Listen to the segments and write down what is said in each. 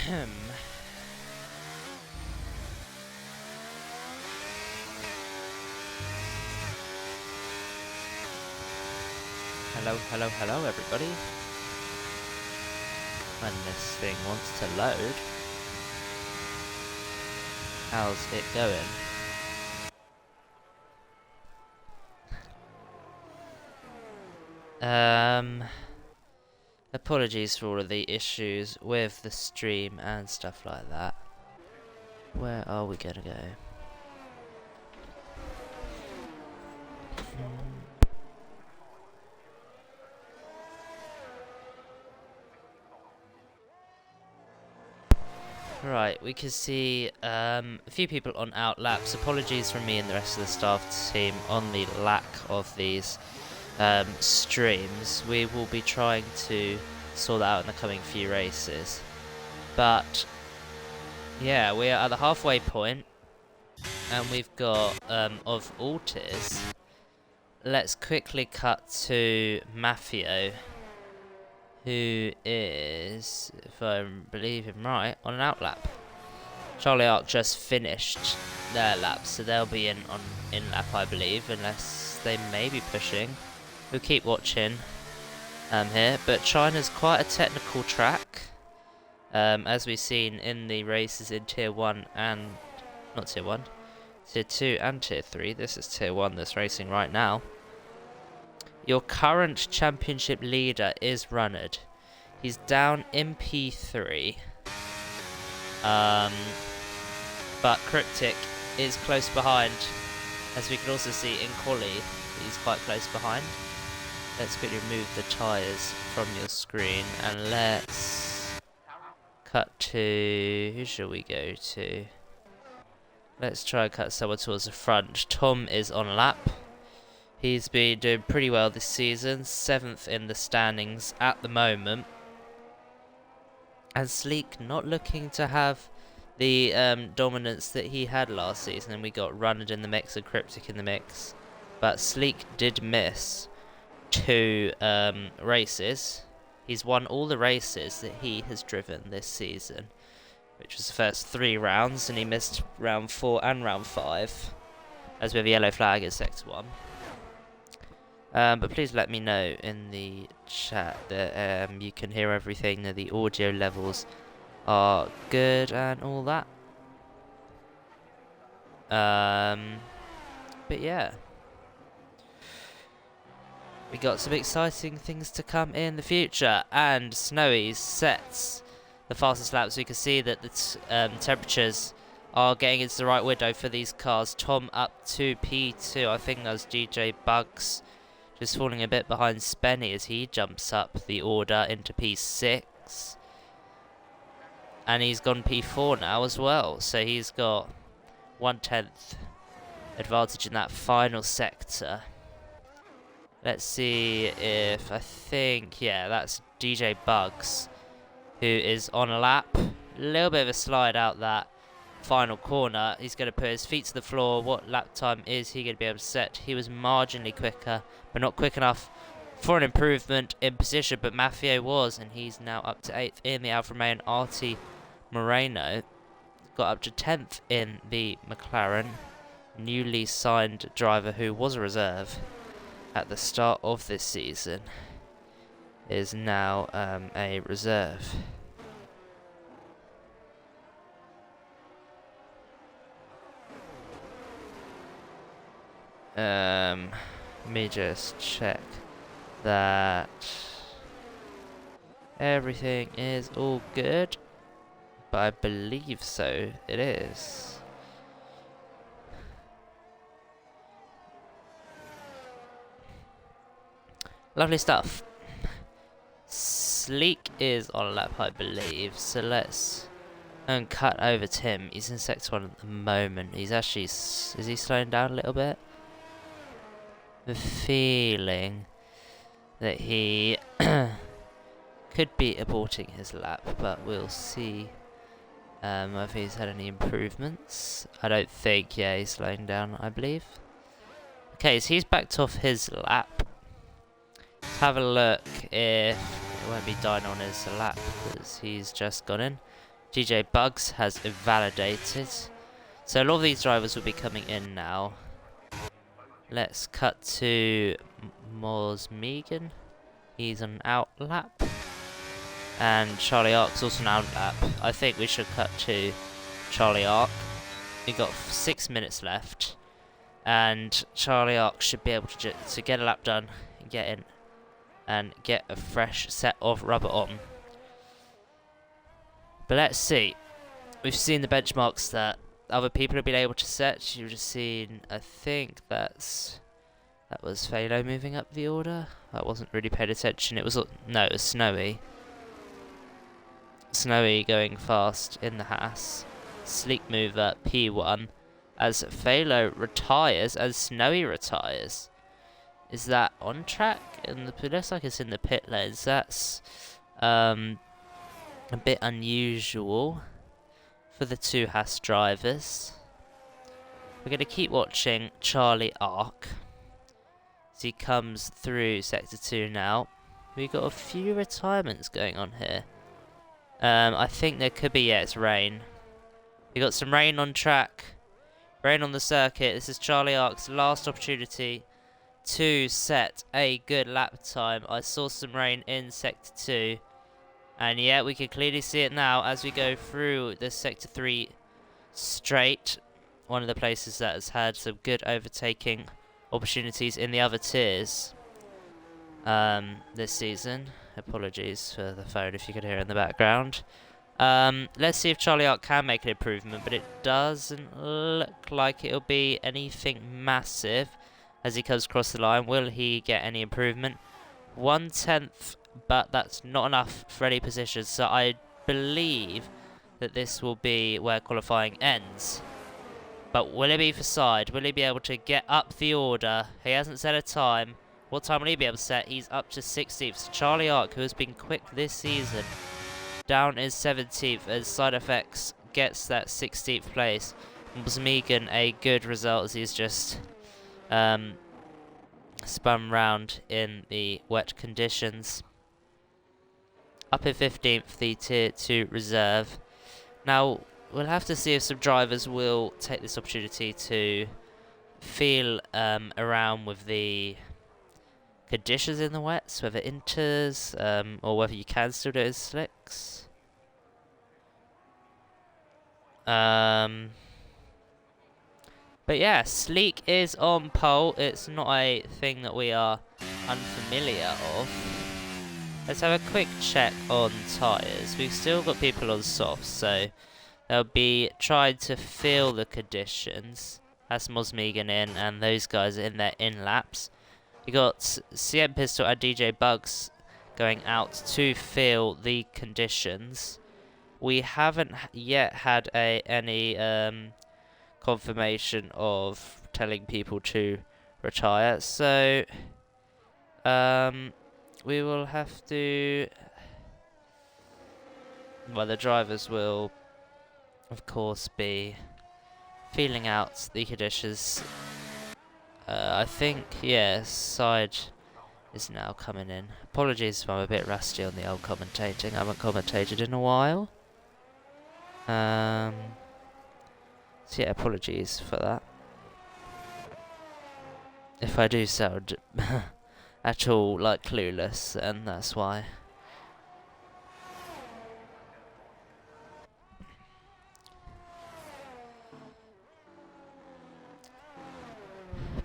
Hello everybody. When this thing wants to load. How's it going? Apologies for all of the issues with the stream and stuff like that. Where are we gonna go? Right, we can see a few people on outlaps. Apologies from me and the rest of the staff team on the lack of these streams. We will be trying to sort that out in the coming few races. But yeah, we are at the halfway point, and we've got of all tiers. Let's quickly cut to Mafio, who is, if I believe him right, on an outlap. Charlie Ark just finished their lap, so they'll be in lap, I believe, unless they may be pushing. We'll keep watching here, but China's quite a technical track, as we've seen in the races in Tier 1 and, not Tier 1, Tier 2 and Tier 3. This is Tier 1 that's racing right now. Your current championship leader is Runnard. He's down in P3. But Cryptic is close behind. As we can also see in Quali, he's quite close behind. Let's quickly remove the tyres from your screen and let's cut to... who shall we go to? Let's try and cut someone towards the front. Tom is on lap. He's been doing pretty well this season, 7th in the standings at the moment. And Sleek not looking to have the dominance that he had last season, and we got Runnard in the mix and Cryptic in the mix. But Sleek did miss 2 races. He's won all the races that he has driven this season, which was the first 3 rounds, and he missed round 4 and round 5, as we have a yellow flag in Sector 1. But please let me know in the chat that you can hear everything, that the audio levels are good and all that. But yeah, we got some exciting things to come in the future, and Snowy sets the fastest lap, so you can see that the temperatures are getting into the right window for these cars. Tom up to P2, I think that was DJ Bugs. Just falling a bit behind Spenny as he jumps up the order into P6. And he's gone P4 now as well. So he's got 1/10 advantage in that final sector. Let's see if, I think, yeah, that's DJ Bugs, who is on a lap. A little bit of a slide out that final corner. He's going to put his feet to the floor. What lap time is he going to be able to set? He was marginally quicker, but not quick enough for an improvement in position, but Mafio was, and he's now up to 8th in the Alfa Romeo. Artie Moreno got up to 10th in the McLaren. Newly signed driver who was a reserve at the start of this season is now a reserve. Let me just check that everything is all good, but I believe so it is. Lovely stuff. Sleek is on a lap, I believe, so let's cut over to him. He's in Sector 1 at the moment. He's actually, is he slowing down a little bit? The feeling that he could be aborting his lap, but we'll see if he's had any improvements. I don't think, yeah, he's slowing down, I believe. Okay, so he's backed off his lap. Let's have a look if it won't be dying on his lap, because he's just gone in. DJ Bugs has invalidated. So a lot of these drivers will be coming in now. Let's cut to Megan. He's on out lap. And Charlie Ark's also on out lap. I think we should cut to Charlie Ark. We've got 6 minutes left. And Charlie Ark should be able to get a lap done, get in, and get a fresh set of rubber on. But let's see. We've seen the benchmarks that other people have been able to set. You've just seen, I think that was Phalo moving up the order. I wasn't really paid attention. It was Snowy. Snowy going fast in the Haas. Sleek mover P1 as Phalo retires, as Snowy retires. Is that on track? And it looks like it's in the pit lanes. That's a bit unusual for the two Haas drivers. We're going to keep watching Charlie Ark as he comes through Sector 2 now. We've got a few retirements going on here. I think there could be, yeah, it's rain. We got some rain on track. Rain on the circuit. This is Charlie Ark's last opportunity to set a good lap time. I saw some rain in Sector 2. And yeah, we can clearly see it now as we go through the Sector 3 straight. One of the places that has had some good overtaking opportunities in the other tiers this season. Apologies for the phone if you could hear it in the background. Let's see if Charlie Ark can make an improvement, but it doesn't look like it'll be anything massive as he comes across the line. Will he get any improvement? 1/10, but that's not enough for any positions, so I believe that this will be where qualifying ends. But will it be for side? Will he be able to get up the order? He hasn't set a time. What time will he be able to set? He's up to 16th. So Charlie Ark, who has been quick this season, down is 17th as Side Effects gets that 16th place. Megan, a good result as he's just spun round in the wet conditions. Up in 15th, the Tier 2 reserve. Now, we'll have to see if some drivers will take this opportunity to feel around with the conditions in the wets, whether inters, or whether you can still do it as slicks. But yeah, Sleek is on pole. It's not a thing that we are unfamiliar of. Let's have a quick check on tyres. We've still got people on softs, so they'll be trying to feel the conditions. That's Mosmegan in, and those guys are in their in laps. We got CM Pistol and DJ Bugs going out to feel the conditions. We haven't yet had any confirmation of telling people to retire, so we will have to. Well, the drivers will, of course, be feeling out the conditions. I think, yeah, side is now coming in. Apologies if I'm a bit rusty on the old commentating. I haven't commentated in a while. So yeah, apologies for that. If I do sound at all like clueless, then that's why.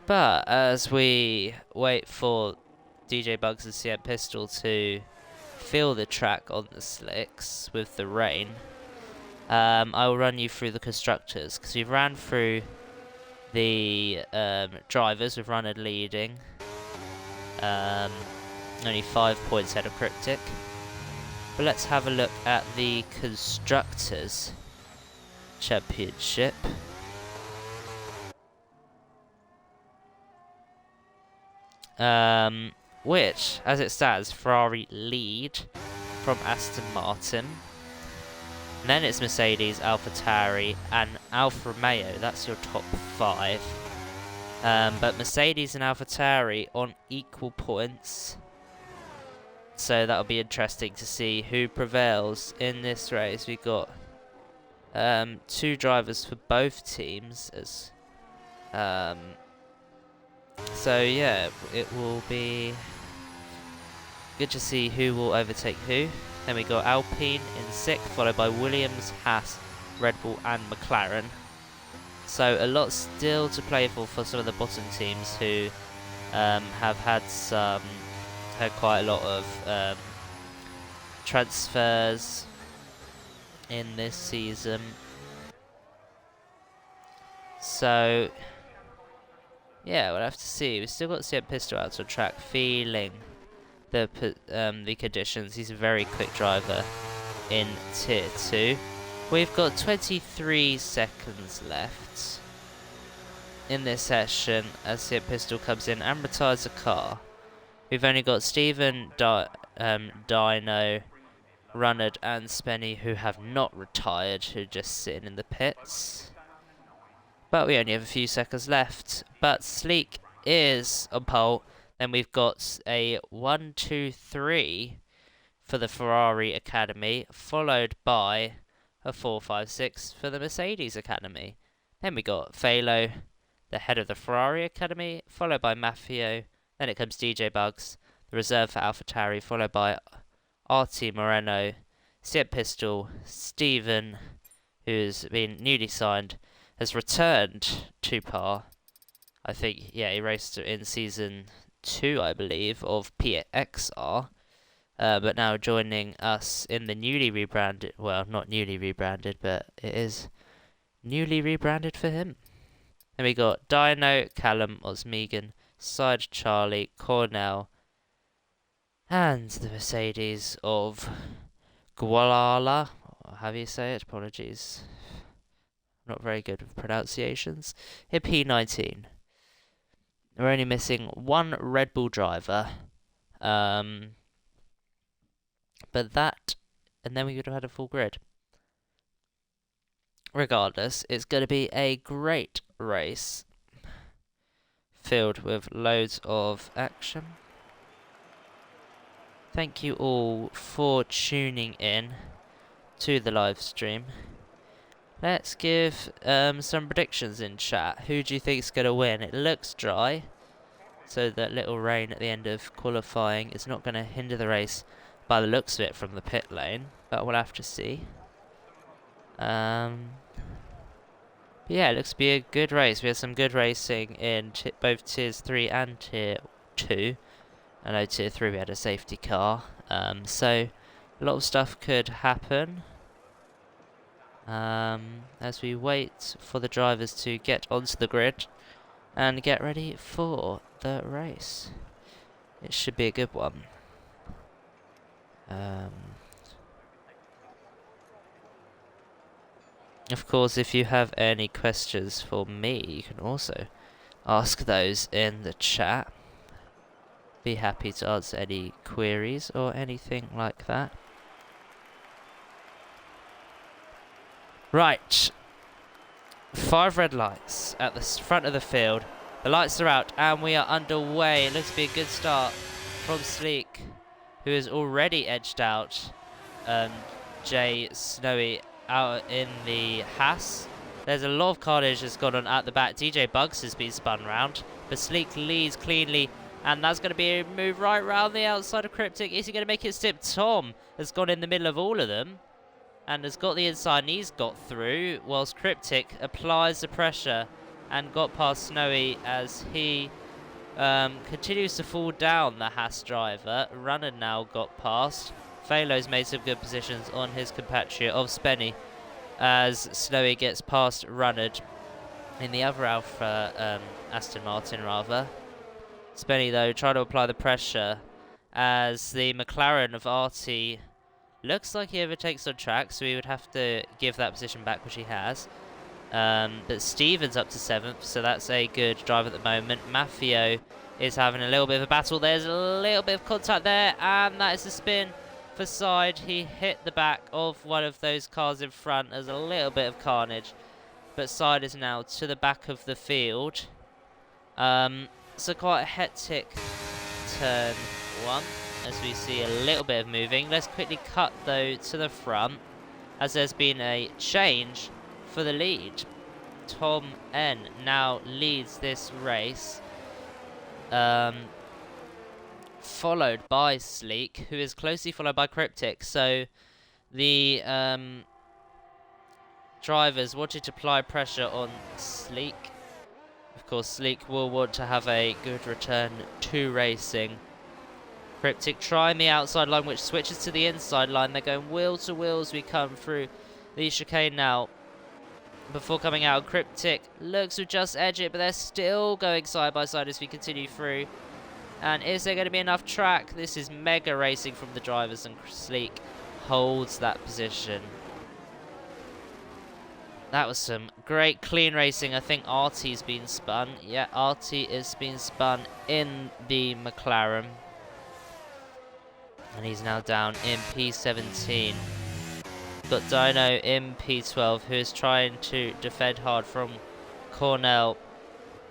But as we wait for DJ Bugs and CM Pistol to feel the track on the slicks with the rain, I will run you through the constructors, because we've ran through the drivers. We've run a leading, only 5 points ahead of Cryptic. But let's have a look at the constructors championship. Which, as it stands, Ferrari lead from Aston Martin. And then it's Mercedes, AlphaTauri, and Alfa Romeo. That's your top 5. But Mercedes and AlphaTauri on equal points. So that'll be interesting to see who prevails in this race. We've got 2 drivers for both teams. As so yeah, it will be good to see who will overtake who. Then we got Alpine in 6th, followed by Williams, Haas, Red Bull and McLaren. So a lot still to play for some of the bottom teams who have had quite a lot of transfers in this season. So yeah, we'll have to see. We've still got Sepp Pistol out on track, feeling the conditions. He's a very quick driver in Tier 2. We've got 23 seconds left in this session as Sepp Pistol comes in and retires the car. We've only got Stephen, Dino, Runnard and Spenny who have not retired, who are just sitting in the pits. But we only have a few seconds left. But Sleek is on pole. Then we've got a 1, 2, 3 for the Ferrari Academy, followed by a 4, 5, 6 for the Mercedes Academy. Then we got Phalo, the head of the Ferrari Academy, followed by Maffio. Then it comes DJ Bugs, the reserve for AlphaTauri, followed by Artie Moreno, Sepp Pistol, Stephen, who's been newly signed, has returned to par. I think, yeah, he raced in season 2, I believe, of PXR. But now joining us in the newly rebranded, well, not newly rebranded, but it is newly rebranded for him. Then we got Dino, Callum, Osmegan, Side Charlie, Cornell, and the Mercedes of Gualala. How do you say it? Apologies. Not very good with pronunciations. In P19. We're only missing 1 Red Bull driver. But that, and then we would have had a full grid. Regardless, it's going to be a great race filled with loads of action. Thank you all for tuning in to the live stream. Let's give some predictions in chat. Who do you think is going to win? It looks dry, so that little rain at the end of qualifying is not going to hinder the race by the looks of it from the pit lane, but we'll have to see. But yeah, it looks to be a good race. We had some good racing in both Tiers 3 and Tier 2. I know Tier 3 we had a safety car, so a lot of stuff could happen. As we wait for the drivers to get onto the grid and get ready for the race. It should be a good one. Of course, if you have any questions for me, you can also ask those in the chat. Be happy to answer any queries or anything like that. Right. 5 red lights at the front of the field. The lights are out and we are underway. It looks to be a good start from Sleek, who has already edged out Jay Snowy out in the Haas. There's a lot of carnage that's gone on at the back. DJ Bugs has been spun round, but Sleek leads cleanly, and that's going to be a move right round the outside of Cryptic. Is he going to make it stip? Tom has gone in the middle of all of them and has got the inside, and he's got through, whilst Cryptic applies the pressure and got past Snowy as he continues to fall down, the Haas driver. Runner now got past. Phalo's made some good positions on his compatriot of Spenny as Snowy gets past Runnard in the other Aston Martin rather. Spenny though trying to apply the pressure as the McLaren of Artie looks like he overtakes on track, so he would have to give that position back, which he has. But Stevens up to 7th, so that's a good drive at the moment. Maffio is having a little bit of a battle. There's a little bit of contact there, and that is a spin for Side. He hit the back of one of those cars in front. There's a little bit of carnage, but Side is now to the back of the field. So quite a hectic turn 1 as we see a little bit of moving. Let's quickly cut though to the front as there's been a change for the lead. Tom N now leads this race, followed by Sleek, who is closely followed by Cryptic. So the drivers wanted to apply pressure on Sleek. Of course, Sleek will want to have a good return to racing. Cryptic trying the outside line, which switches to the inside line. They're going wheel to wheel as we come through the chicane now. Before coming out, Cryptic looks to just edge it, but they're still going side by side as we continue through. And is there going to be enough track? This is mega racing from the drivers, and Sleek holds that position. That was some great clean racing. I think Artie's been spun. Yeah, Artie is being spun in the McLaren. And he's now down in P17. Got Dino in P12, who is trying to defend hard from Cornell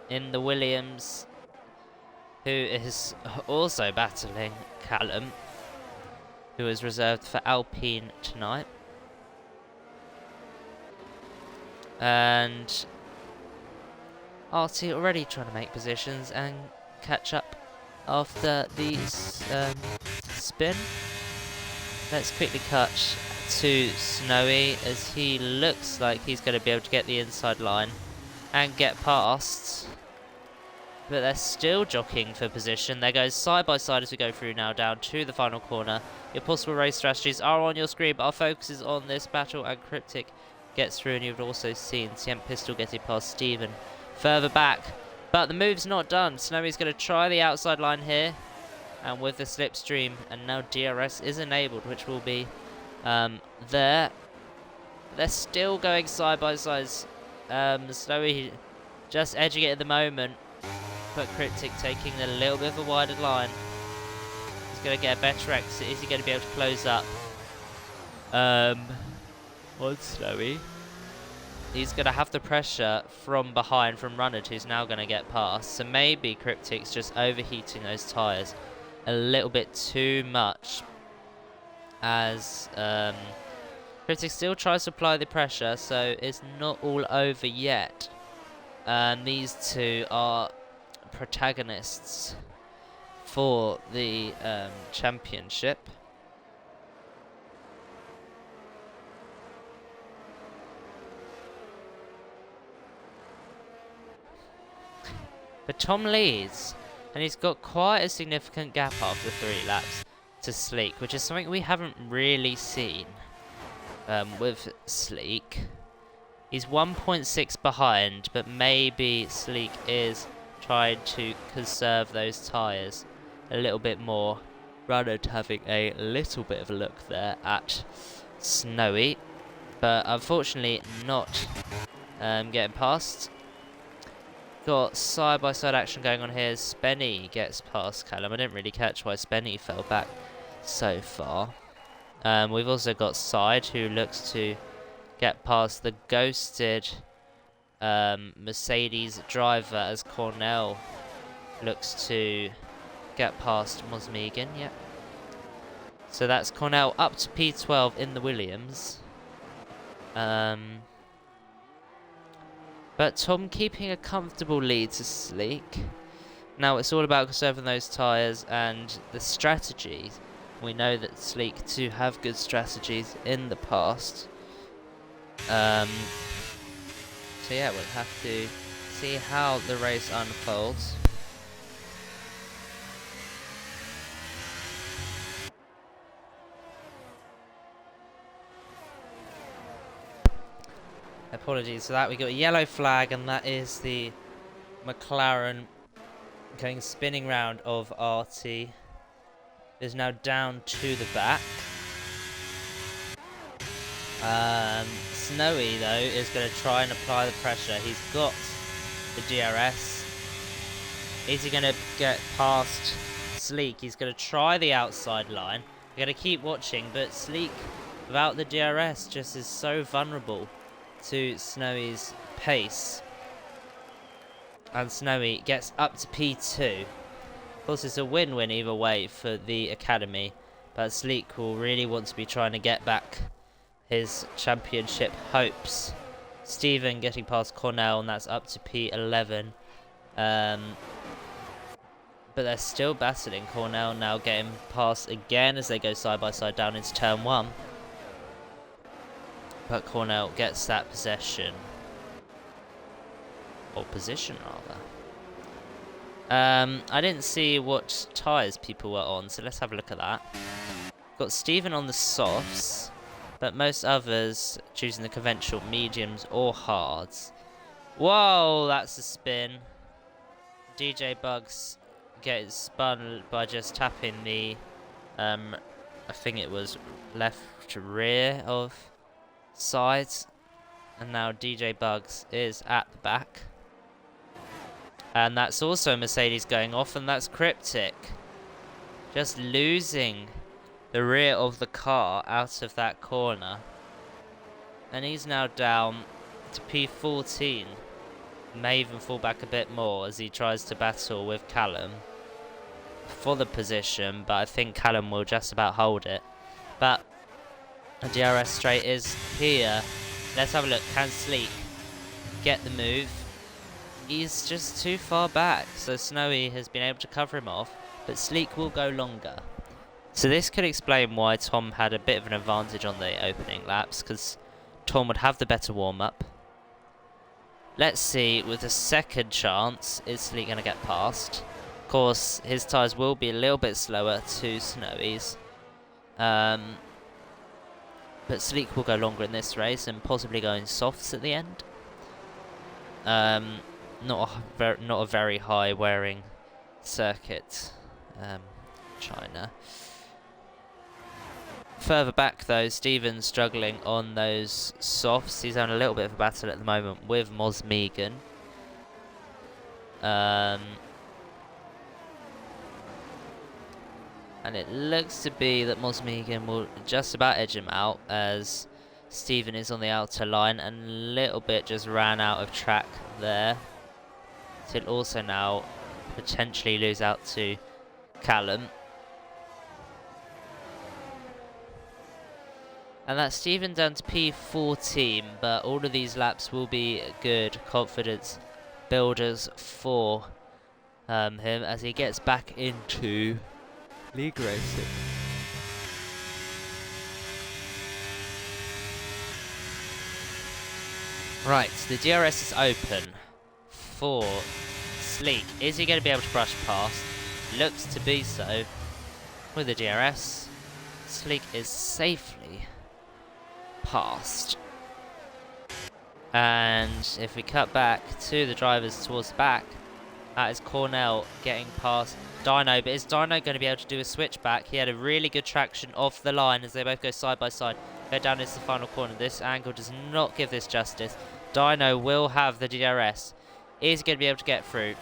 in the Williams, who is also battling Callum, who is reserved for Alpine tonight. And Artie already trying to make positions and catch up after the spin. Let's quickly cut to Snowy as he looks like he's going to be able to get the inside line and get past. But they're still jockeying for position. They go side by side as we go through now down to the final corner. Your possible race strategies are on your screen, but our focus is on this battle, and Cryptic gets through, and you've also seen Tient Pistol getting past Steven further back. But the move's not done. Snowy's going to try the outside line here, and with the slipstream, and now DRS is enabled, which will be there. They're still going side by side. Snowy just edging it at the moment, but Cryptic taking a little bit of a wider line. He's going to get a better exit. Is he going to be able to close up on Snowy? He's going to have the pressure from behind from Runnard, who's now going to get past. So maybe Cryptic's just overheating those tyres a little bit too much, as Cryptic still tries to apply the pressure, so it's not all over yet. These two are protagonists for the championship. But Tom leads, and he's got quite a significant gap after 3 laps to Sleek, which is something we haven't really seen with Sleek. He's 1.6 behind, but maybe Sleek is trying to conserve those tyres a little bit more. Runnard having a little bit of a look there at Snowy, but unfortunately not getting past. Got side-by-side action going on here. Spenny gets past Callum. I didn't really catch why Spenny fell back so far. We've also got Side, who looks to get past the ghosted Mercedes driver, as Cornell looks to get past Mosmegan. Yep. So that's Cornell up to P12 in the Williams. But Tom keeping a comfortable lead to Sleek. Now it's all about conserving those tyres and the strategies. We know that Sleek to have good strategies in the past. So yeah, we'll have to see how the race unfolds. Apologies for that. We got a yellow flag, and that is the McLaren going spinning round of RT. Is now down to the back. Snowy though is going to try and apply the pressure. He's got the DRS. Is he going to get past Sleek? He's going to try the outside line. We're going to keep watching, but Sleek without the DRS just is so vulnerable to Snowy's pace. And Snowy gets up to P2. Of course, it's a win-win either way for the Academy, but Sleek will really want to be trying to get back his championship hopes. Stephen getting past Cornell, and that's up to P11. But they're still battling. Cornell now getting past again as they go side by side down into turn 1. But Cornell gets that possession. Or position, rather. I didn't see what tyres people were on, so let's have a look at that. Got Stephen on the softs, but most others choosing the conventional mediums or hards. Whoa, that's a spin. DJ Bugs gets spun by just tapping the, I think it was left rear of sides. And now DJ Bugs is at the back. And that's also Mercedes going off, and that's Cryptic. Just losing the rear of the car out of that corner. And he's now down to P14. May even fall back a bit more as he tries to battle with Callum for the position, but I think Callum will just about hold it. But the DRS straight is here. Let's have a look. Can Sleek get the move? He's just too far back, so Snowy has been able to cover him off, but Sleek will go longer. So this could explain why Tom had a bit of an advantage on the opening laps, because Tom would have the better warm-up. Let's see, with a second chance, is Sleek going to get past? Of course, his tyres will be a little bit slower to Snowy's. But Sleek will go longer in this race and possibly go in softs at the end. Not a very high wearing circuit, China. Further back though, Stephen's struggling on those softs. He's having a little bit of a battle at the moment with Moz Megan. And it looks to be that Moz Megan will just about edge him out as Stephen is on the outer line and a little bit just ran out of track there. So he'll also now potentially lose out to Callum. And that's Stephen down to P14, but all of these laps will be good confidence builders for him as he gets back into league racing. Right, the DRS is open for Sleek. Is he going to be able to brush past? Looks to be so. With the DRS, Sleek is safely past. And if we cut back to the drivers towards the back, that is Cornell getting past Dino. But is Dino going to be able to do a switchback? He had a really good traction off the line as they both go side by side. Go down into the final corner. This angle does not give this justice. Dino will have the DRS. Is going to be able to get through.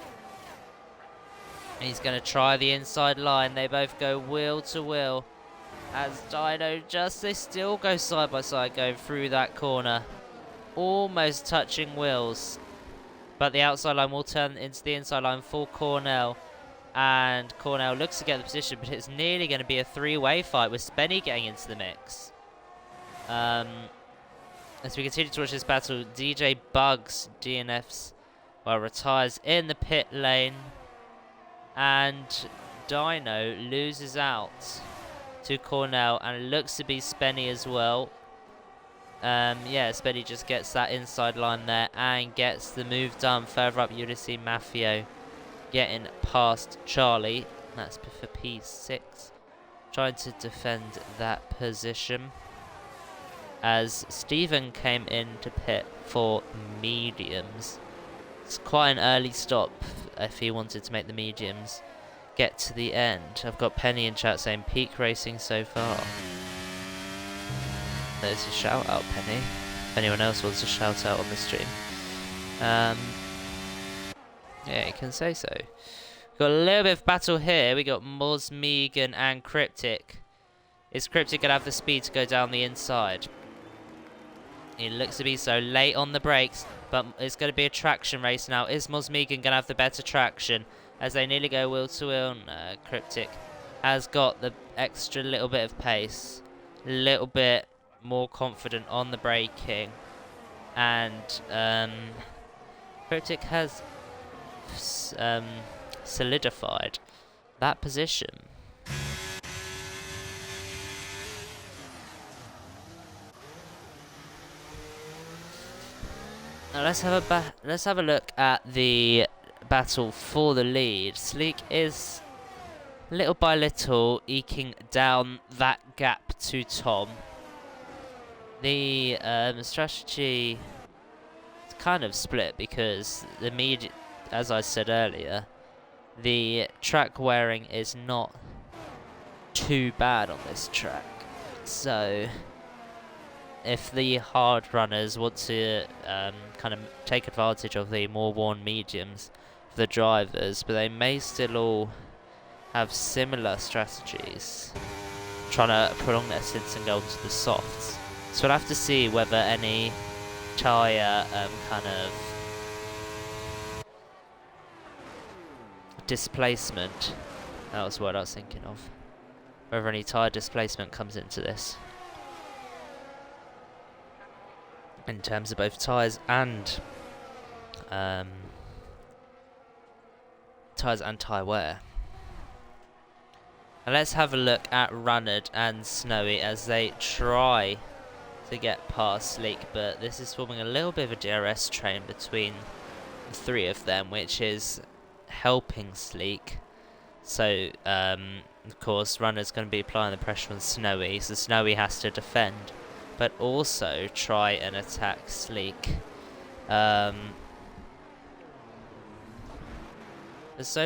He's going to try the inside line. They both go wheel to wheel. As Dino they still go side by side going through that corner. Almost touching wheels. But the outside line will turn into the inside line for Cornell. And Cornell looks to get the position, but it's nearly going to be a three-way fight with Spenny getting into the mix. As we continue to watch this battle, DJ Bugs DNFs, retires in the pit lane. And Dino loses out to Cornell and looks to be Spenny as well. Yeah, Spenny just gets that inside line there and gets the move done. Further up, you'll see Mafio getting past Charlie. That's for P6. Trying to defend that position. As Stephen came into pit for mediums. It's quite an early stop if he wanted to make the mediums get to the end. I've got Penny in chat saying peak racing so far. There's a shout out, Penny. If anyone else wants a shout out on the stream, yeah, you can say so. We've got a little bit of battle here. We got Moz, Megan, and Cryptic. Is Cryptic gonna have the speed to go down the inside? It looks to be so. Late on the brakes, but it's going to be a traction race now. Is Moz Megan gonna have the better traction? As they nearly go wheel to wheel. No, Cryptic has got the extra little bit of pace. Little bit more confident on the braking, and Cryptic has solidified that position. Now let's have a look at the battle for the lead. Sleek is little by little eking down that gap to Tom. The strategy is kind of split because as I said earlier, the track wearing is not too bad on this track. So if the hard runners want to kind of take advantage of the more worn mediums for the drivers, but they may still all have similar strategies, trying to prolong their stints and go onto the softs. So we'll have to see whether any tyre kind of displacement, that was what I was thinking of, whether any tyre displacement comes into this, in terms of both tyres and tyre wear. And let's have a look at Runnard and Snowy as they try to get past Sleek, but this is forming a little bit of a DRS train between the three of them, which is helping Sleek. So of course Runnard's going to be applying the pressure on Snowy, so Snowy has to defend but also try and attack Sleek. So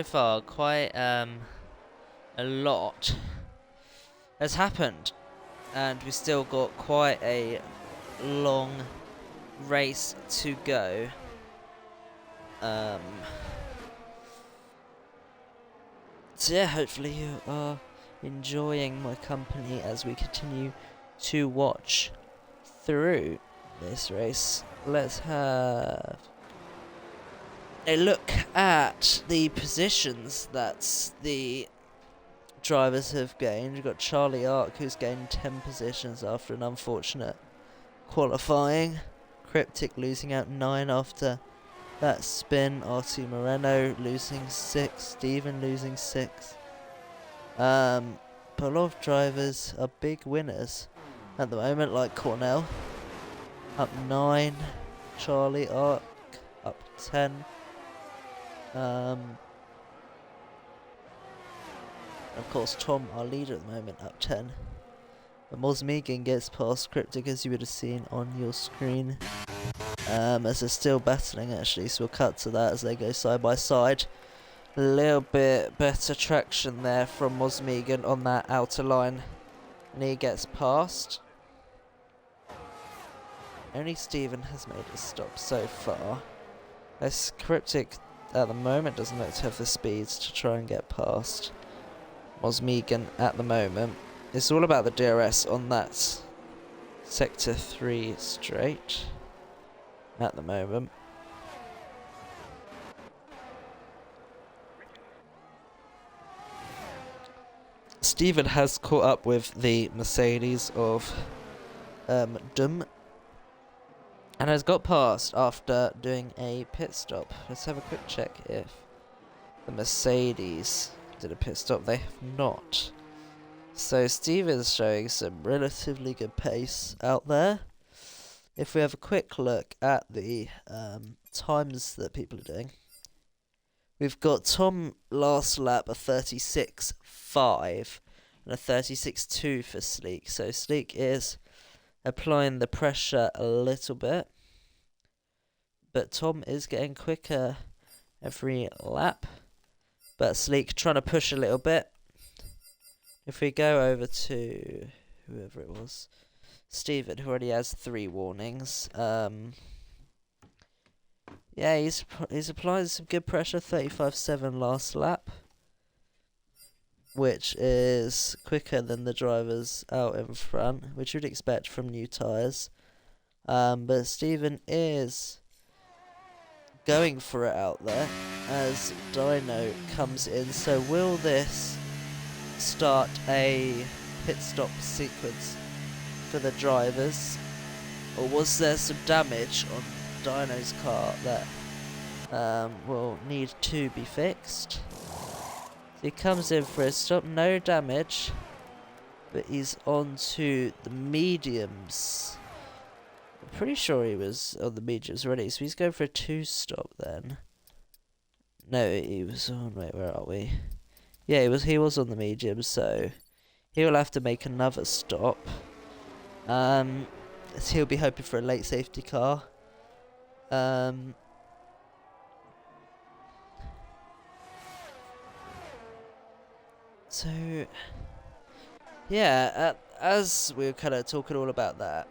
far quite a lot has happened, and we've still got quite a long race to go. So yeah, hopefully you are enjoying my company as we continue to watch through this race. Let's have a look at the positions that the drivers have gained. We've got Charlie Ark, who's gained 10 positions after an unfortunate qualifying. Cryptic losing out 9 after that spin. R2 Moreno losing 6. Steven losing 6. But a lot of drivers are big winners at the moment, like Cornell up 9. Charlie Ark up 10. Of course, Tom, our leader at the moment, up 10. But Mosmegan gets past Cryptic, as you would have seen on your screen. As they're still battling, actually, so we'll cut to that as they go side by side. A little bit better traction there from Mosmegan on that outer line. And he gets past. Only Steven has made a stop so far. As Cryptic at the moment doesn't look to have the speeds to try and get past Mosmegan at the moment. It's all about the DRS on that Sector 3 straight at the moment. Steven has caught up with the Mercedes of Dum and has got past after doing a pit stop. Let's have a quick check if the Mercedes did a pit stop. They have not. So Steven's showing some relatively good pace out there. If we have a quick look at the times that people are doing, we've got Tom last lap a 36.5 and a 36.2 for Sleek. So Sleek is applying the pressure a little bit, but Tom is getting quicker every lap, but Sleek trying to push a little bit. If we go over to whoever it was, Steven, who already has 3 warnings, yeah, he's applying some good pressure. 35.7 last lap, which is quicker than the drivers out in front, which you'd expect from new tyres. But Steven is going for it out there as Dino comes in. So will this start a pit stop sequence for the drivers? Or was there some damage on Dino's car that will need to be fixed? So he comes in for a stop, no damage, but he's on to the mediums. I'm pretty sure he was on the mediums already, so he's going for a 2-stop then. No, he was on, wait, where are we? Yeah, he was on the mediums, so he will have to make another stop. So he'll be hoping for a late safety car. So yeah, as we were kind of talking all about that,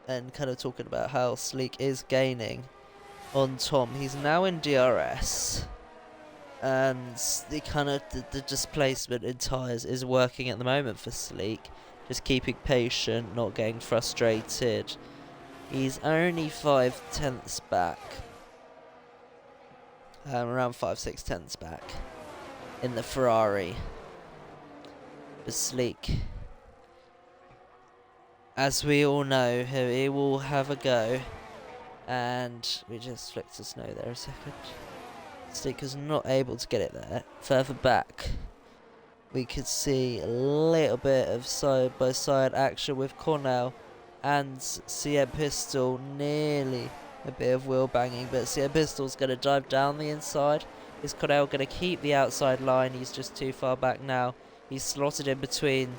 and kind of talking about how Sleek is gaining on Tom, he's now in DRS, and the displacement in tyres is working at the moment for Sleek. Just keeping patient, not getting frustrated. He's only 5/10ths back, around 5/6 back in the Ferrari. But Sleek, as we all know, he will have a go. And we just flicked the snow there a second. Sleek was not able to get it there. Further back, we could see a little bit of side-by-side action with Cornell and CM Pistol, nearly a bit of wheel banging, but CM Pistol's going to dive down the inside. Is Cornell going to keep the outside line? He's just too far back now. He's slotted in between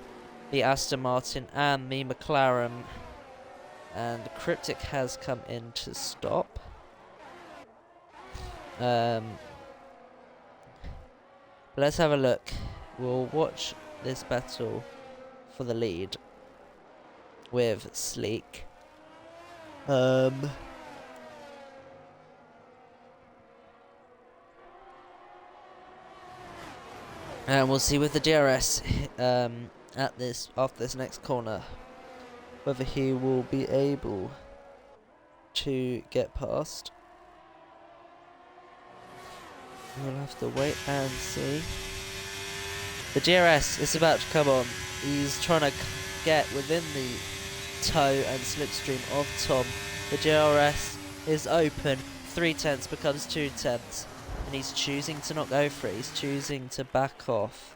the Aston Martin and the McLaren. And Cryptic has come in to stop. But let's have a look. We'll watch this battle for the lead with Sleek. And we'll see with the DRS after this next corner whether he will be able to get past. We'll have to wait and see. The DRS is about to come on. He's trying to get within the toe and slipstream of Tom. The DRS is open. 3/10 becomes 2/10. And he's choosing to not go for it. He's choosing to back off.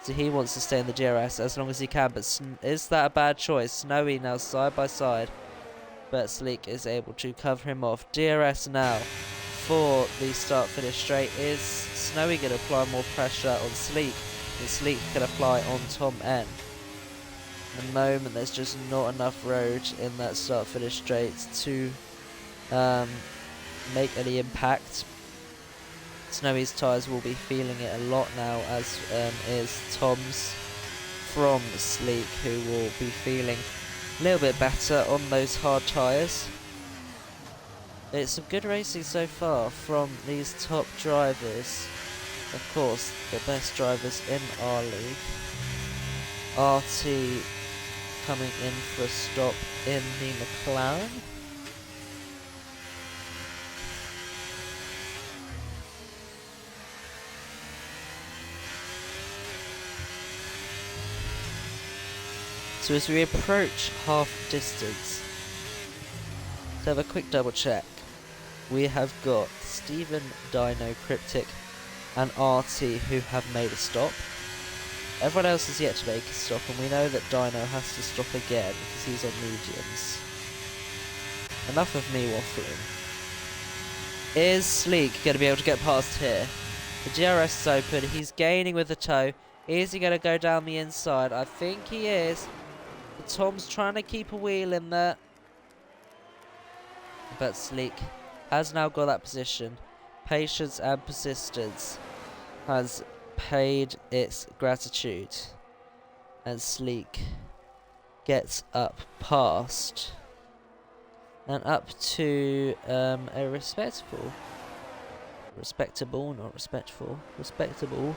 So he wants to stay in the DRS as long as he can. But is that a bad choice? Snowy now side by side. But Sleek is able to cover him off. DRS now for the start-finish straight. Is Snowy going to apply more pressure on Sleek? And Sleek can apply on Tom N. At the moment there's just not enough road in that start-finish straight to make any impact. Snowy's tyres will be feeling it a lot now, as is Tom's from Sleek, who will be feeling a little bit better on those hard tyres. It's some good racing so far from these top drivers. Of course, the best drivers in our league. RT coming in for a stop in the McLaren. So as we approach half distance, to have a quick double check, we have got Stephen, Dino, Cryptic and RT who have made a stop. Everyone else has yet to make a stop, and we know that Dino has to stop again because he's on mediums. Enough of me waffling. Is Sleek going to be able to get past here? The DRS is open, he's gaining with the toe. Is he going to go down the inside? I think he is. But Tom's trying to keep a wheel in there. But Sleek has now got that position. Patience and persistence has paid its gratitude. And Sleek gets up past. And up to a respectable, not respectful, respectable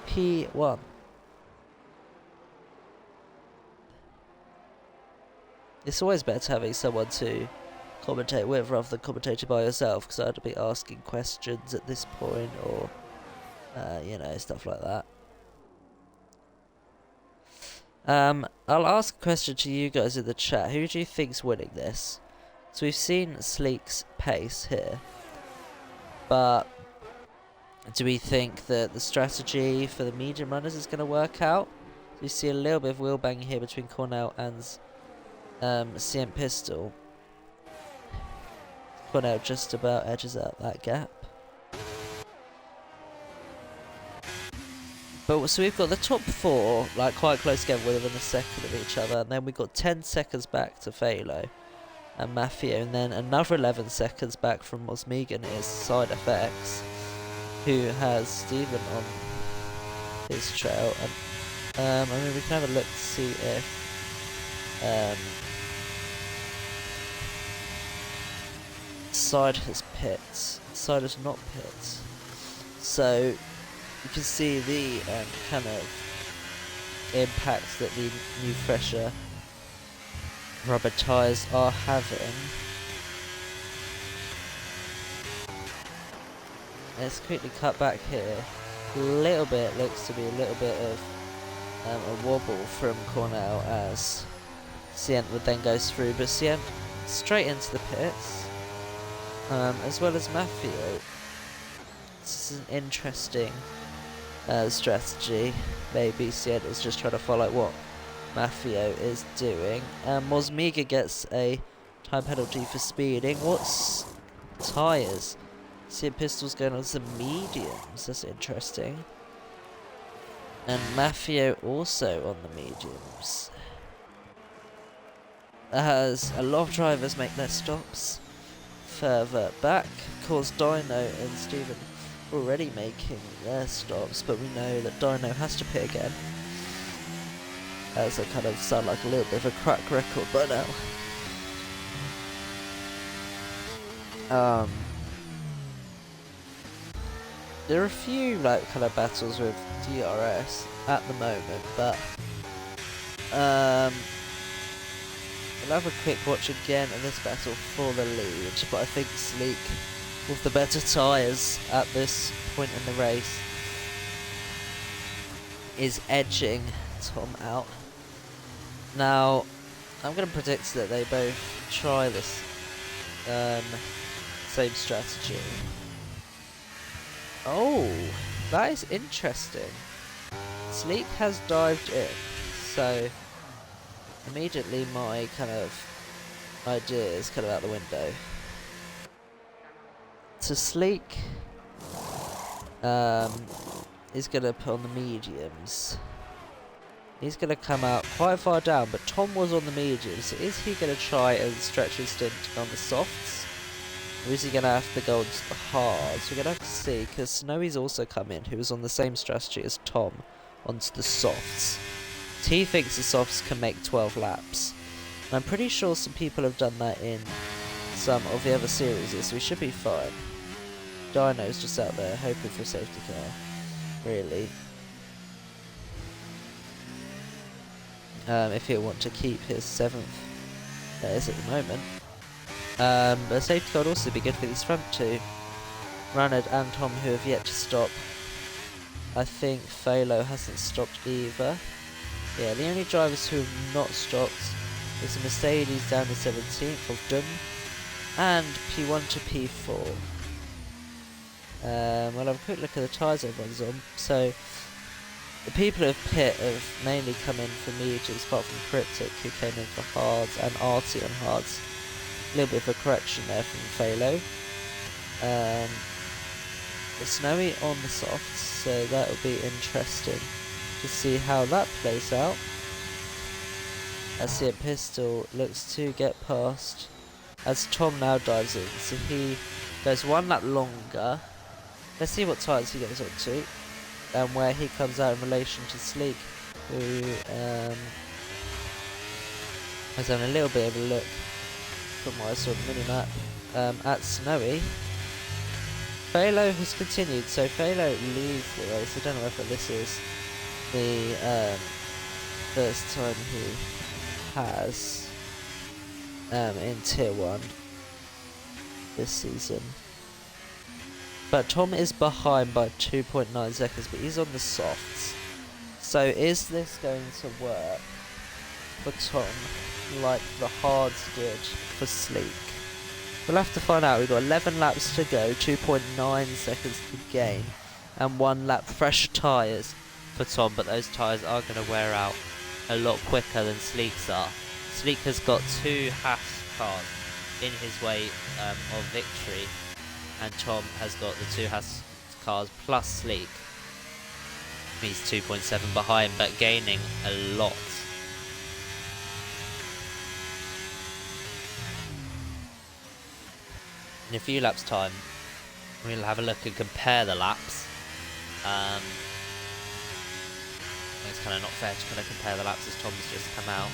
P1. It's always better having someone to commentate with rather than commentating by yourself, because I'd be asking questions at this point, or you know, stuff like that. I'll ask a question to you guys in the chat. Who do you think's winning this? So we've seen Sleek's pace here, but do we think that the strategy for the medium runners is going to work out? So we see a little bit of wheel banging here between Cornell and CM Pistol. Cornell just about edges out that gap. But so we've got the top four like quite close together within a second of each other, and then we've got 10 seconds back to Phalo and Mafia, and then another 11 seconds back from Mosmegan is Side Effects, who has Steven on his trail. And I mean, we can have a look to see if Side has pits. Side has not pits. So you can see the kind of impacts that the new fresher rubber tyres are having. Let's quickly cut back here. A little bit, looks to be a little bit of a wobble from Cornell as Cient would then go through, but Cient straight into the pits, as well as Mafio. This is an interesting strategy. Maybe Cient is just trying to follow what Mafio is doing. Mosmega gets a time penalty for speeding. What's tyres? Cient Pistol's going on some mediums. That's interesting. And Mafio also on the mediums. As a lot of drivers make their stops further back. Of course, Dino and Steven already making their stops, but we know that Dino has to pit again. As I kind of sound like a little bit of a crack record by now. There are a few like kind of battles with DRS at the moment, but we'll have a quick watch again of this battle for the lead. But I think Sleek, with the better tyres at this point in the race, is edging Tom out. Now, I'm going to predict that they both try this same strategy. Oh, that is interesting. Sleek has dived in, so immediately my kind of idea is kind of out the window. So Sleek is going to put on the mediums. He's going to come out quite far down, but Tom was on the mediums. So is he going to try and stretch his stint on the softs? Or is he going to have to go on to the hards? We're going to have to see, because Snowy's also come in, who was on the same strategy as Tom, onto the softs. He thinks the softs can make 12 laps. And I'm pretty sure some people have done that in some of the other series, so we should be fine. Dino's just out there hoping for a safety car, really. If he'll want to keep his 7th place at the moment. But a safety car would also be good for these front two, Ranad and Tom, who have yet to stop. I think Phalo hasn't stopped either. Yeah, the only drivers who have not stopped is the Mercedes down to 17th of Dunn and P1 to P4. We'll have a quick look at the tyres everyone's on. So the people of Pit have mainly come in for mediums, apart from Cryptic, who came in for hards, and Artie on hards. A little bit of a correction there from Phalo. The Snowy on the softs, so that will be interesting to see how that plays out. I see a Pistol looks to get past as Tom now dives in, so he goes one lap longer. Let's see what tyres he goes on to and where he comes out in relation to Sleek, who has done a little bit of a look from what I saw on the minimap at Snowy. Phalo has continued, so Phalo leads the race. I don't know whether this is the first time he has in Tier 1 this season. But Tom is behind by 2.9 seconds, but he's on the softs. So is this going to work for Tom like the hards did for Sleek? We'll have to find out. We've got 11 laps to go, 2.9 seconds to gain, and 1 lap fresh tyres for Tom, but those tyres are going to wear out a lot quicker than Sleek's are. Sleek has got 2 Haas cars in his way of victory, and Tom has got the 2 Haas cars plus Sleek. He's 2.7 behind, but gaining a lot. In a few laps' time, we'll have a look and compare the laps. It's kind of not fair to kind of compare the laps as Tom's just come out.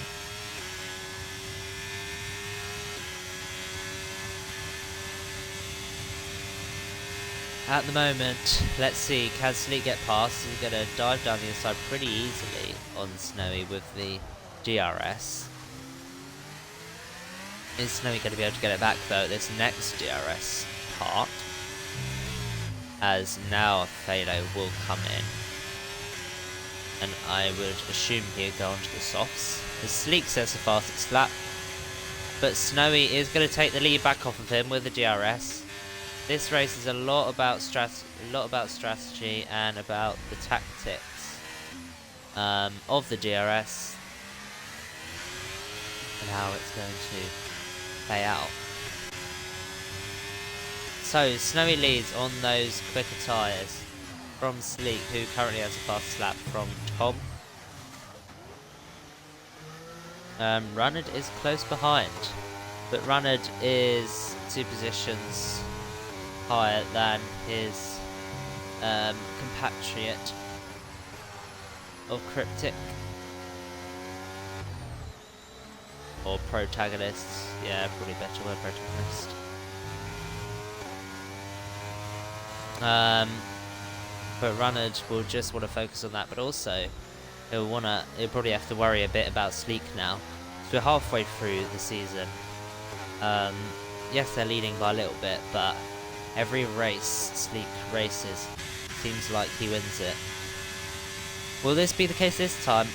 At the moment, let's see, can Sleek get past? He's going to dive down the inside pretty easily on Snowy with the DRS. Is Snowy going to be able to get it back though at this next DRS part? As now Phalo will come in. And I would assume he'll go onto the softs. The Sleek sets the fastest lap. But Snowy is going to take the lead back off of him with the DRS. This race is a lot about strategy and about the tactics of the DRS and how it's going to play out. So Snowy leads on those quicker tyres from Sleek, who currently has a fastest lap from Tom. Runnard is close behind, but Runnard is 2 positions higher than his compatriot of Cryptic, or protagonists. Yeah, probably better word, protagonist. But Runnard will just want to focus on that, but also he'll probably have to worry a bit about Sleek now. So we're halfway through the season. Yes, they're leading by a little bit, but every race Sleek races seems like he wins it. Will this be the case this time?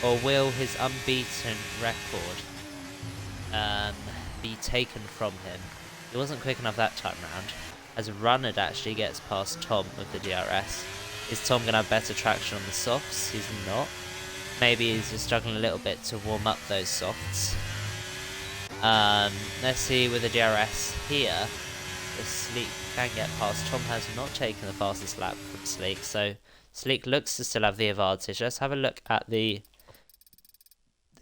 Or will his unbeaten record be taken from him? He wasn't quick enough that time round. As Runnard actually gets past Tom with the DRS. Is Tom going to have better traction on the softs? He's not. Maybe he's just struggling a little bit to warm up those softs. Let's see with the DRS here. If Sleek can get past. Tom has not taken the fastest lap from Sleek, so Sleek looks to still have the advantage. Let's have a look at the...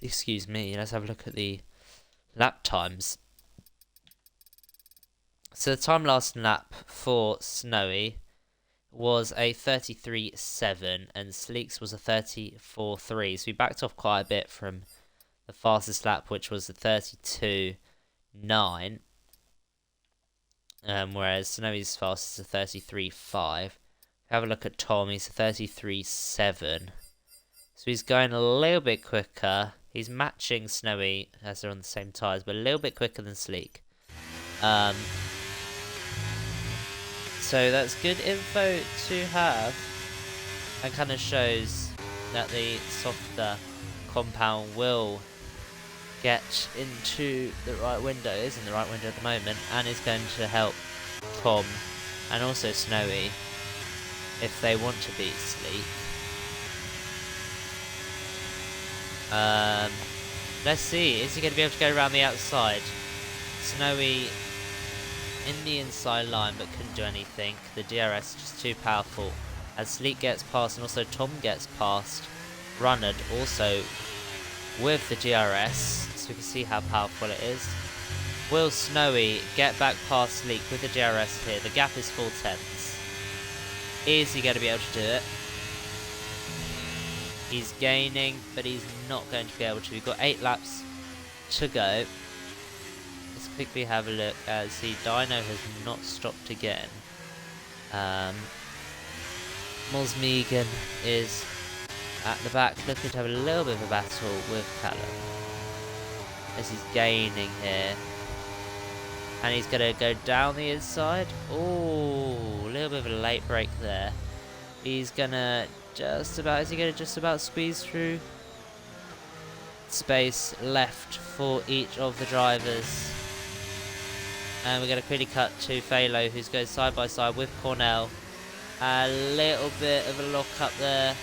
Excuse me, let's have a look at the lap times. So the time last lap for Snowy was a 33.7 and Sleek's was a 34.3. So we backed off quite a bit from the fastest lap, which was a 32.9. Whereas Snowy's fastest is a 33.5. Have a look at Tom, he's a 33.7. So he's going a little bit quicker. He's matching Snowy as they're on the same tyres, but a little bit quicker than Sleek. So that's good info to have, and kind of shows that the softer compound will get into the right window, is in the right window at the moment, and is going to help Tom and also Snowy if they want to beat Sleek. Let's see, is he going to be able to go around the outside? Snowy in the inside line but couldn't do anything. The DRS is just too powerful. As Sleek gets past and also Tom gets past Runnard also with the DRS, so we can see how powerful it is. Will Snowy get back past Sleek with the DRS here? The gap is 4/10. Is he going to be able to do it? He's gaining, but he's not going to be able to. We've got 8 laps to go. Let's quickly have a look as the dyno has not stopped again. Mosmegan is at the back, looking to have a little bit of a battle with Callum. As he's gaining here. And he's going to go down the inside. Oh, a little bit of a late break there. He's going to just about, is he going to just about squeeze through? Space left for each of the drivers. And we're going to quickly cut to Phalo, who's going side by side with Cornell. A little bit of a lock up there,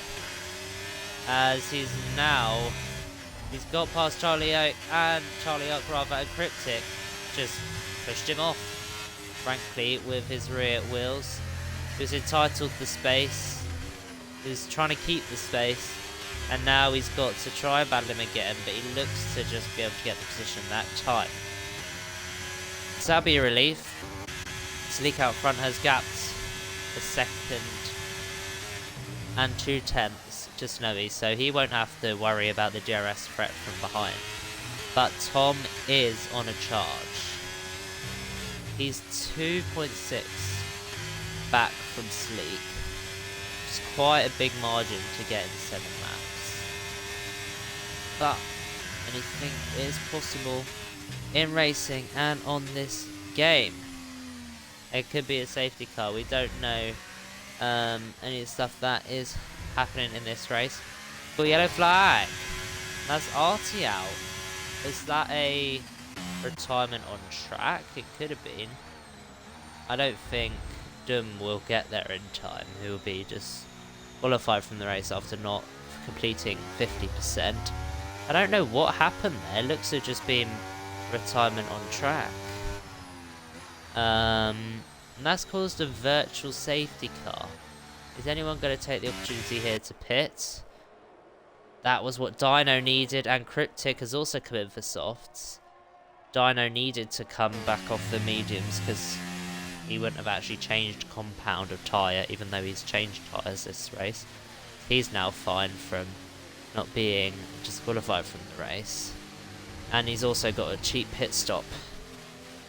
as he's got past Charlie Oak and Cryptic just pushed him off, frankly, with his rear wheels. He was entitled the space, he was trying to keep the space, and now he's got to try and battle him again, but he looks to just be able to get the position that time. So that'll be a relief. Sleek out front has gapped a second and 2/10 to Snowy, so he won't have to worry about the DRS threat from behind. But Tom is on a charge. He's 2.6 back from Sleek. It's quite a big margin to get in 7 laps. But anything is possible in racing and on this game. It could be a safety car. We don't know any of the stuff that is happening in this race. Cool yellow flag. That's Artie out. Is that a retirement on track? It could have been. I don't think Dum will get there in time. He will be just qualified from the race after not completing 50%. I don't know what happened there. It looks to have just been retirement on track. And that's caused a virtual safety car. Is anyone going to take the opportunity here to pit? That was what Dino needed, and Cryptic has also come in for softs. Dino needed to come back off the mediums because he wouldn't have actually changed compound of tyre, even though he's changed tyres this race. He's now fine from not being disqualified from the race. And he's also got a cheap pit stop,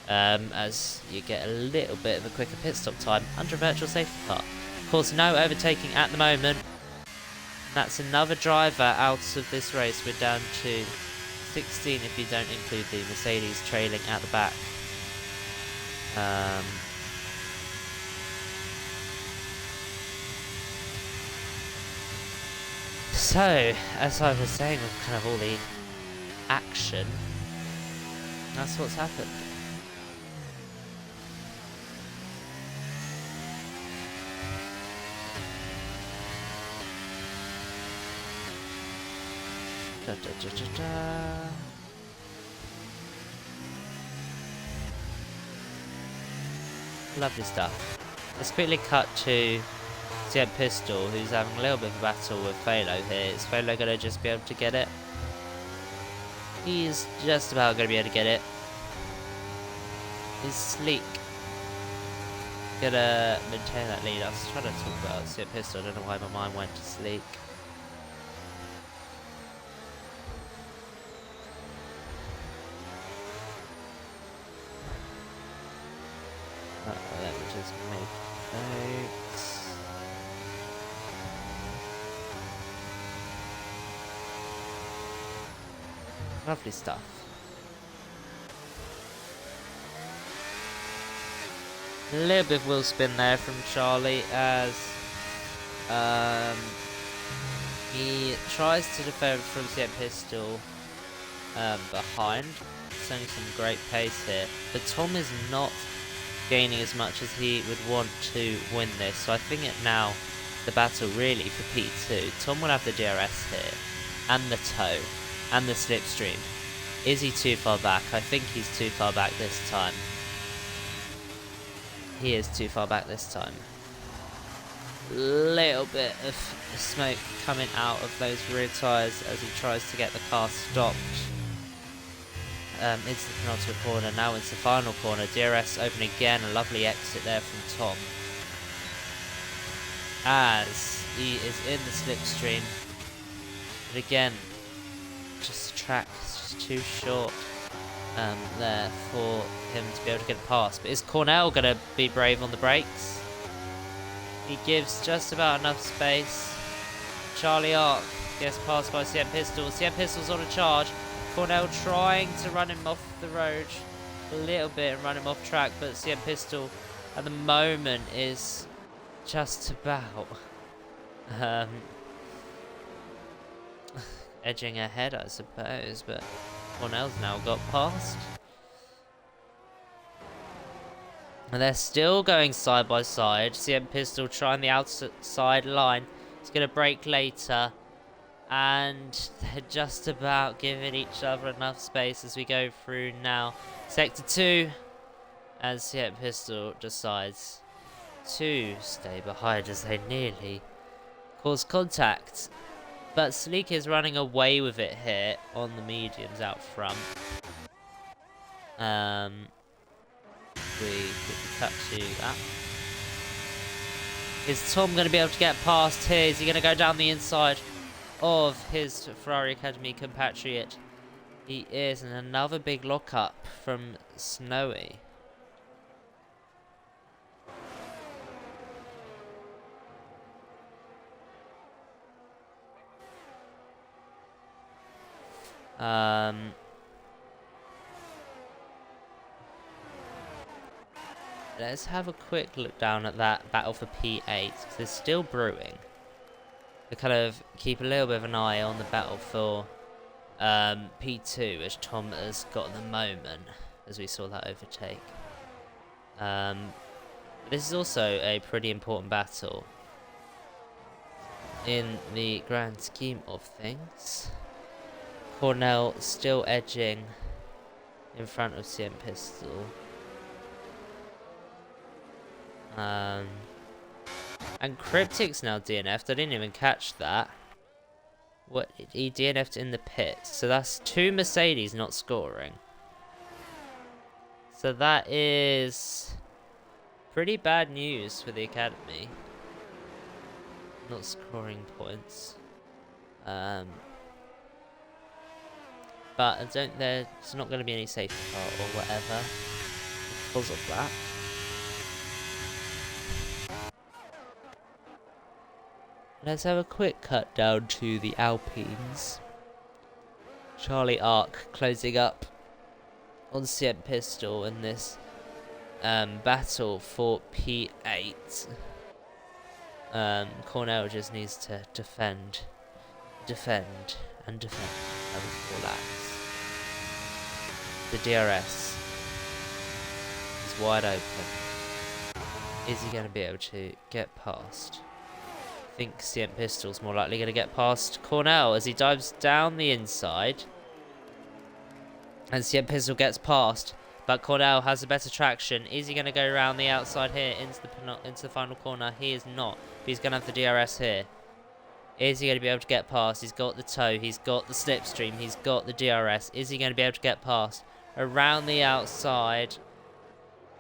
as you get a little bit of a quicker pit stop time under a virtual safety car. Of course, no overtaking at the moment. That's another driver out of this race. We're down to 16 if you don't include the Mercedes trailing at the back. So, as I was saying with kind of all the action, that's what's happened. Da, da, da, da, da. Lovely stuff. Let's quickly cut to CM Pistol, who's having a little bit of a battle with Phalo here. Is Phalo going to just be able to get it? He's just about going to be able to get it. Is Sleek going to maintain that lead? I was trying to talk about CM Pistol. I don't know why my mind went to Sleek. Let me just make notes. Lovely stuff. A little bit of wheel spin there from Charlie as he tries to defend from CM Pistol behind. Showing some great pace here, but Tom is not gaining as much as he would want to win this. So I think it now the battle really for P2. Tom will have the DRS here and the tow and the slipstream. Is he too far back? I think he's too far back this time. He is too far back this time. Little bit of smoke coming out of those rear tyres as he tries to get the car stopped. It's the penultimate corner, now it's the final corner. DRS open again, a lovely exit there from Tom. As he is in the slipstream. But again, just the track is just too short there for him to be able to get past. But is Cornell going to be brave on the brakes? He gives just about enough space. Charlie Ark gets passed by CM Pistol. CM Pistol's on a charge. Cornell trying to run him off the road a little bit and run him off track, but CM Pistol at the moment is just about Um, edging ahead, I suppose, but Cornell's now got past. And they're still going side by side. CM Pistol trying the outside line. He's going to brake later. And they're just about giving each other enough space as we go through now. Sector 2. And CM Pistol decides to stay behind as they nearly cause contact. But Sleek is running away with it here on the mediums out front. We quickly cut to that. Is Tom going to be able to get past here? Is he going to go down the inside of his Ferrari Academy compatriot? He is, and another big lockup from Snowy. Let's have a quick look down at that battle for P8, because they're still brewing. We kind of keep a little bit of an eye on the battle for P2, which Tom has got at the moment, as we saw that overtake. This is also a pretty important battle in the grand scheme of things. Cornell still edging in front of CM Pistol. And Cryptic's now DNF'd. I didn't even catch that. What, he DNF'd in the pits. So that's 2 Mercedes not scoring. So that is pretty bad news for the Academy. Not scoring points. But there's not going to be any safety car or whatever because of that. Let's have a quick cut down to the Alpines. Charlie Ark closing up on CM Pistol in this battle for P8. Cornell just needs to defend every 4 laps. The DRS is wide open. Is he going to be able to get past? I think CM Pistol's more likely going to get past Cornell as he dives down the inside. And CM Pistol gets past, but Cornell has a better traction. Is he going to go around the outside here into the final corner? He is not. But he's going to have the DRS here. Is he going to be able to get past? He's got the toe. He's got the slipstream. He's got the DRS. Is he going to be able to get past? Around the outside.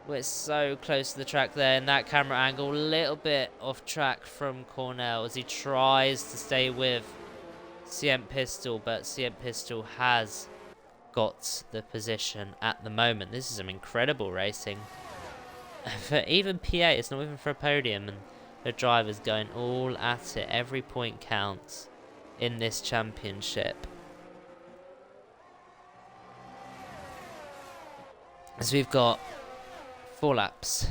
We're so close to the track there in that camera angle. A little bit off track from Cornell as he tries to stay with CM Pistol. But CM Pistol has got the position at the moment. This is some incredible racing. For even P8, it's not even for a podium. And the driver's going all at it. Every point counts in this championship. As we've got 4 laps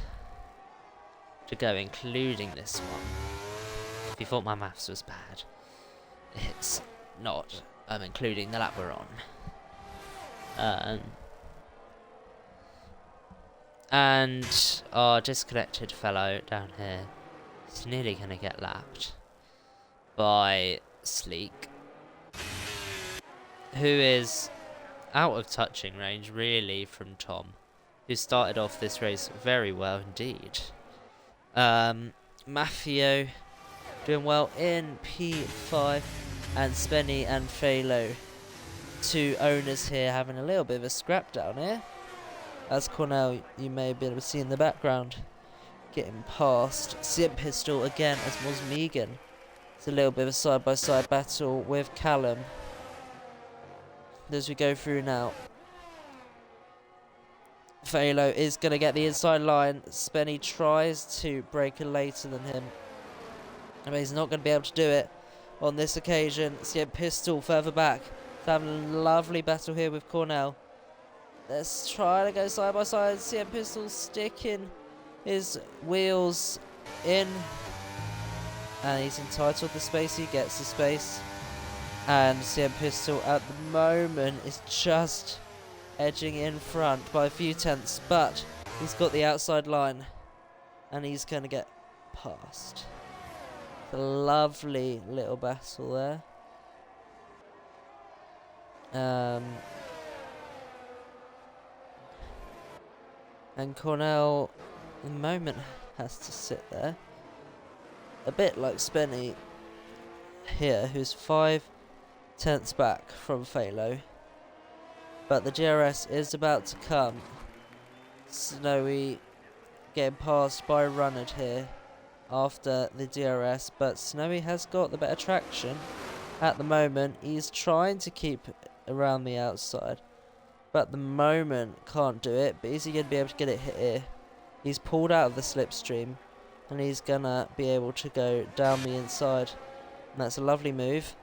to go, including this one. If you thought my maths was bad, it's not. I'm including the lap we're on. And our disconnected fellow down here is nearly going to get lapped by Sleek, who is out of touching range really from Tom, who started off this race very well indeed. Mafio doing well in P5, and Spenny and Phalo, 2 owners here, having a little bit of a scrap down here. As Cornell, you may be able to see in the background, getting past CM Pistol again as was Megan. It's a little bit of a side-by-side battle with Callum as we go through now. Phalo is going to get the inside line. Spenny tries to break later than him, but he's not going to be able to do it on this occasion. CM Pistol further back. It's having a lovely battle here with Cornell. Let's try to go side by side. CM Pistol sticking his wheels in And he's entitled the space, he gets the space. And CM Pistol at the moment is just edging in front by a few tenths, but he's got the outside line and he's going to get past. A lovely little battle there. And Cornell at the moment has to sit there. A bit like Spenny here, who's 5 tenths back from Phalo. But the GRS is about to come. Snowy getting passed by Runnard here after the DRS, but Snowy has got the better traction at the moment. He's trying to keep around the outside, but at the moment can't do it. But is he going to be able to get it here? He's pulled out of the slipstream and he's going to be able to go down the inside, and that's a lovely move.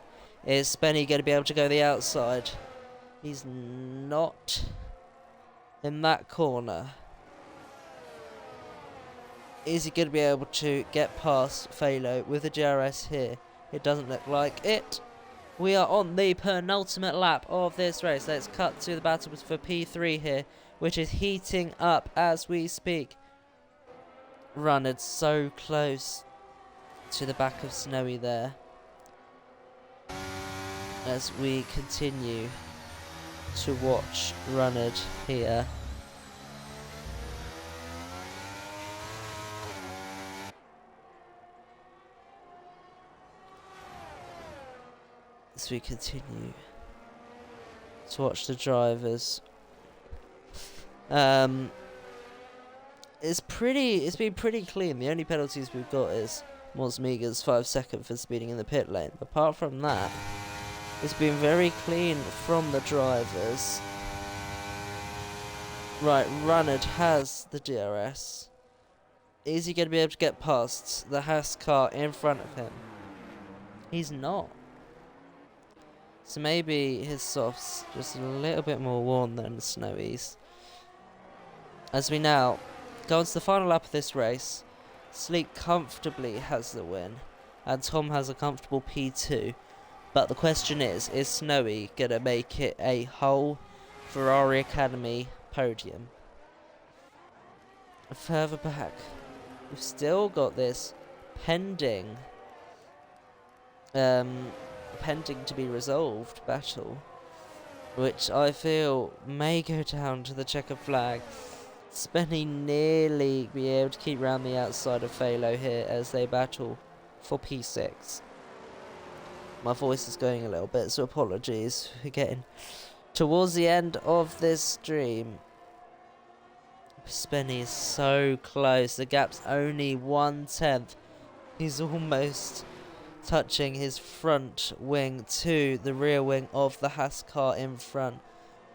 Is Spenny going to be able to go the outside? He's not in that corner. Is he going to be able to get past Phalo with the GRS here? It doesn't look like it. We are on the penultimate lap of this race. Let's cut to the battle for P3 here, which is heating up as we speak. Runnard so close to the back of Snowy there. As we continue to watch Runnard here. As we continue to watch the drivers. It's been pretty clean. The only penalties we've got is Mosmiga's 5 second for speeding in the pit lane. Apart from that, it's been very clean from the drivers. Right, Runnard has the DRS. Is he going to be able to get past the Haas car in front of him? He's not. So maybe his soft's just a little bit more worn than Snowy's. As we now go on to the final lap of this race, Sleek comfortably has the win, and Tom has a comfortable P2. But the question is Snowy going to make it a whole Ferrari Academy podium? Further back, we've still got this pending to be resolved battle, which I feel may go down to the checkered flag. Spenny nearly be able to keep round the outside of Phalo here as they battle for P6. My voice is going a little bit, so apologies for getting towards the end of this stream. Spenny is so close. The gap's only 1/10. He's almost touching his front wing to the rear wing of the Haas car in front.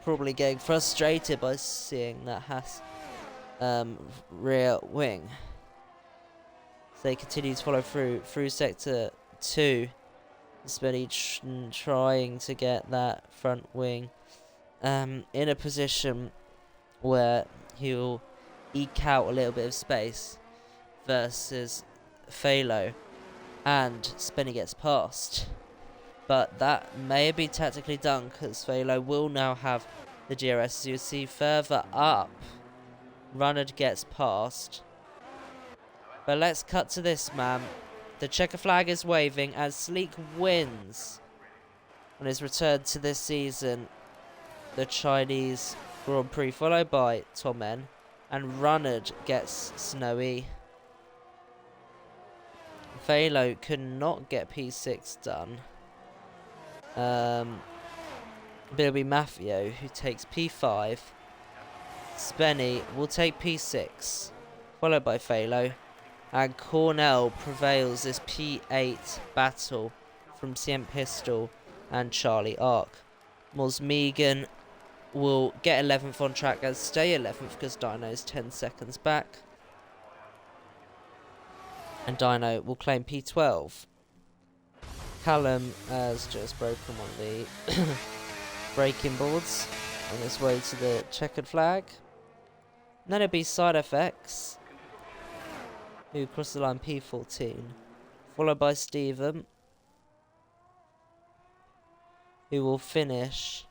Probably getting frustrated by seeing that Haas rear wing. So they continue to follow through sector 2. Spenny trying to get that front wing in a position where he'll eke out a little bit of space versus Phalo, and Spenny gets past. But that may be tactically done because Phalo will now have the GRS. As you see further up, Runnard gets past. But let's cut to this, man. The checker flag is waving as Sleek wins on his return to this season, the Chinese Grand Prix, followed by Tomen, and Runnard gets Snowy. Phalo could not get P6 done. But it'll be Maffio who takes P5. Spenny will take P6, followed by Phalo. And Cornell prevails this P8 battle from CM Pistol and Charlie Ark. Mosmegan will get 11th on track and stay 11th because Dino's 10 seconds back. And Dino will claim P12. Callum has just broken one of the braking boards on his way to the checkered flag. And then it'll be Side FX, who crossed the line P14 followed by Stephen, who will finish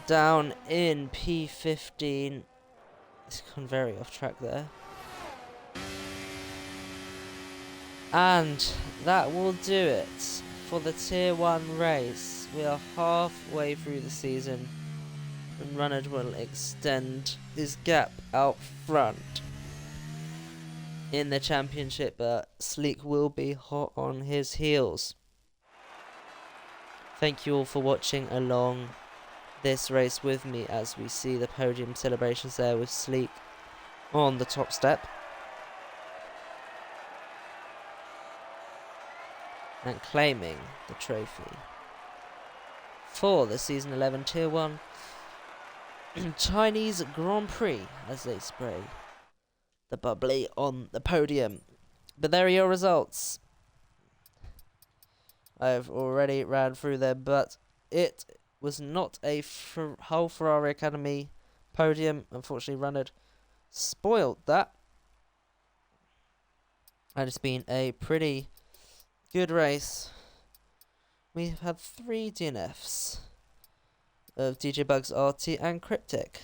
down in P15. It's gone very off track there. And that will do it for the Tier 1 race. We are halfway through the season, and Runnard will extend his gap out front in the championship, but Sleek will be hot on his heels. Thank you all for watching along this race with me as we see the podium celebrations there with Sleek on the top step. And claiming the trophy for the Season 11 Tier 1 Chinese Grand Prix as they spray the bubbly on the podium. But there are your results. I've already ran through them, but it was not a whole Ferrari Academy podium. Unfortunately, Runnard spoiled that. And it's been a pretty good race. We've had 3 DNFs of DJ Bugs, RT and Cryptic.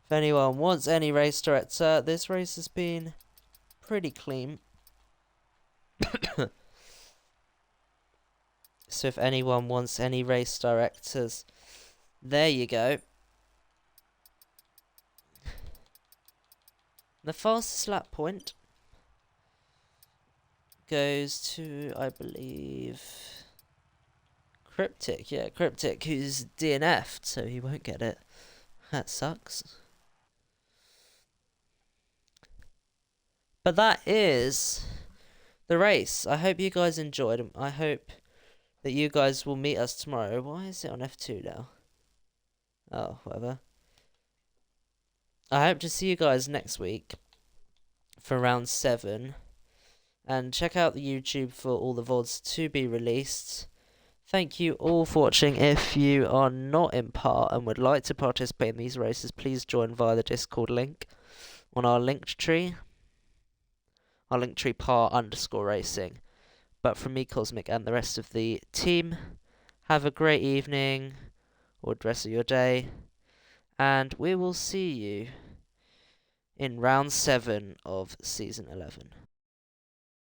If anyone wants any race director, this race has been pretty clean. So if anyone wants any race directors, there you go. The fastest lap point goes to, I believe, Cryptic. Yeah, Cryptic, who's DNF'd, so he won't get it. That sucks. But that is the race. I hope you guys enjoyed them. I hope that you guys will meet us tomorrow. Why is it on F2 now? Oh, whatever. I hope to see you guys next week for round 7. And check out the YouTube for all the VODs to be released. Thank you all for watching. If you are not in part and would like to participate in these races, please join via the Discord link on our Linktree. Our Linktree _racing. But from me, Cosmic, and the rest of the team, have a great evening or rest of your day, and we will see you in round 7 of Season 11.